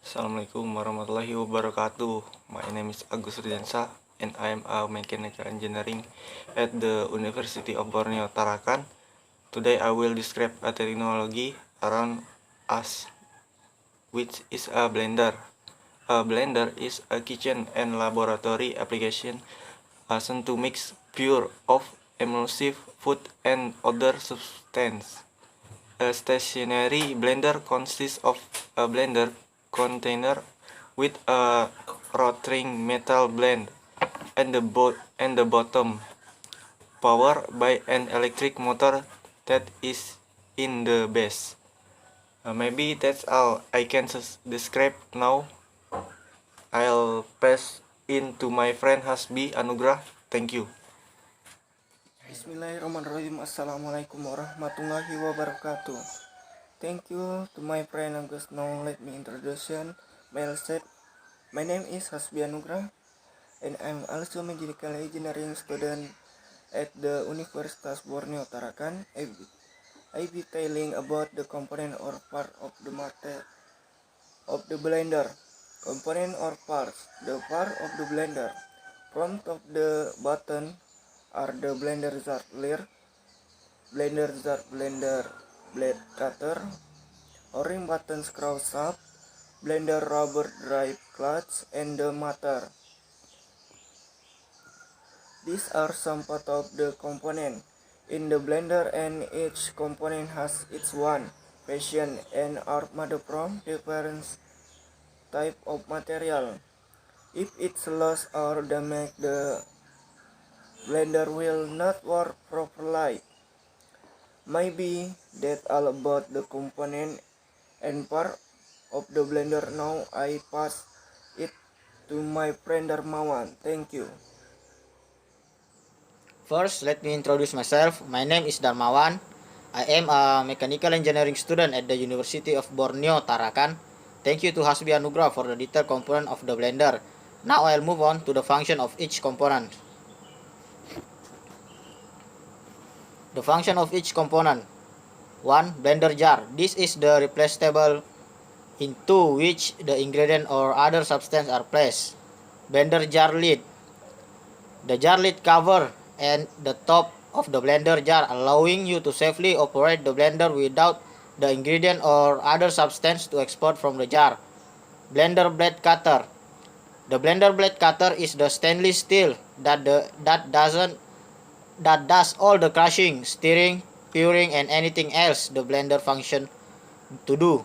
Assalamualaikum warahmatullahi wabarakatuh. My name is Agus Ridensa and I am a mechanical engineering at the University of Borneo Tarakan. Today I will describe a technology around us, which is a blender. A blender is a kitchen and laboratory application chosen to mix pure of emulsive food and other substance. A stationary blender consists of a blender container with a rotating metal blend and the bottom powered by an electric motor that is in the base. Maybe that's all I can describe now. I'll pass in to my friend Hasbi Anugrah. Thank you. Bismillahirrahmanirrahim. Assalamualaikum warahmatullahi wabarakatuh. Thank you to my friend Agus. Now let me introduce myself. My name is Hasbi Anugrah and I'm also mechanical engineering student at the Universitas Borneo Tarakan. I be telling about the component or part of the matter of the blender. Component or parts. The part of the blender. From top the button are the blender jar layer, blender blade cutter, o-ring button screw shaft, blender rubber drive clutch, and the motor. These are some part of the component in the blender, and each component has its own function and are made from different type of material. If it's lost or damaged, the blender will not work properly. Maybe that's all about the component and part of the blender. Now I pass it to my friend Darmawan. Thank you. First, let me introduce myself. My name is Darmawan. I am a mechanical engineering student at the University of Borneo Tarakan. Thank you to Hasbi Anugrah for the detailed component of the blender. Now I'll move on to the function of each component. The function of each component. 1. Blender jar. This is the replaceable into which the ingredient or other substance are placed. Blender jar lid. The jar lid cover and the top of the blender jar, allowing you to safely operate the blender without the ingredient or other substance to export from the jar. Blender blade cutter. The blender blade cutter is the stainless steel that does all the crushing, stirring, puring, and anything else the blender function to do.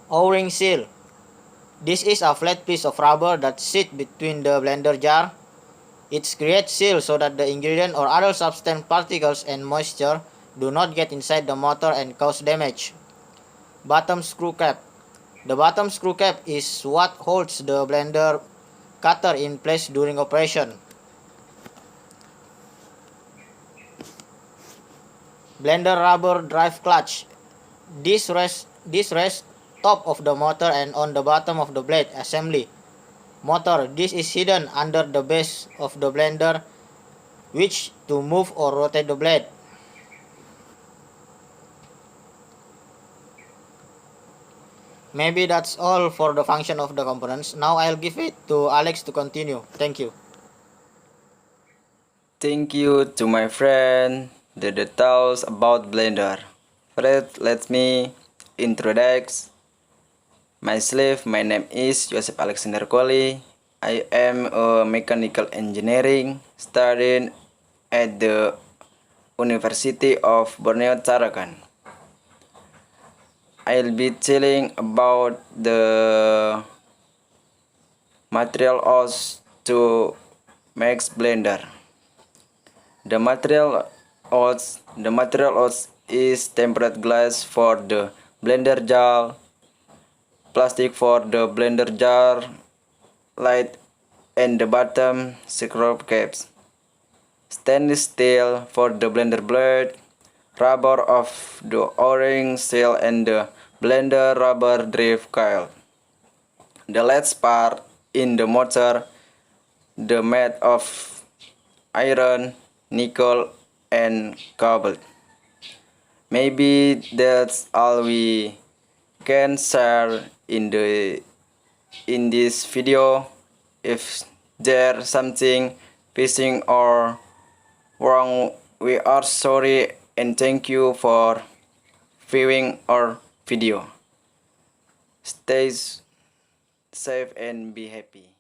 O-ring seal. This is a flat piece of rubber that sits between the blender jar. It creates seal so that the ingredient or other substance particles and moisture do not get inside the motor and cause damage. Bottom screw cap. The bottom screw cap is what holds the blender cutter in place during operation. Blender rubber drive clutch. This rests top of the motor and on the bottom of the blade assembly. Motor. This is hidden under the base of the blender, which to move or rotate the blade. Maybe that's all for the function of the components. Now I'll give it to Alex to continue. Thank you. Thank you to my friend the details about blender. First, let me introduce myself. My name is Joseph Alexander Koli. I am a mechanical engineering student at the University of Borneo Tarakan. I'll be telling about the materials to make blender. The materials is tempered glass for the blender jar, plastic for the blender jar lid and the bottom screw caps, stainless steel for the blender blade, rubber of the o-ring seal and the blender rubber drive coil. The last part in the motor, the made of iron, nickel, and cable. Maybe that's all we can share in this video. If there's something missing or wrong, we are sorry and thank you for viewing our video. Stay safe and be happy.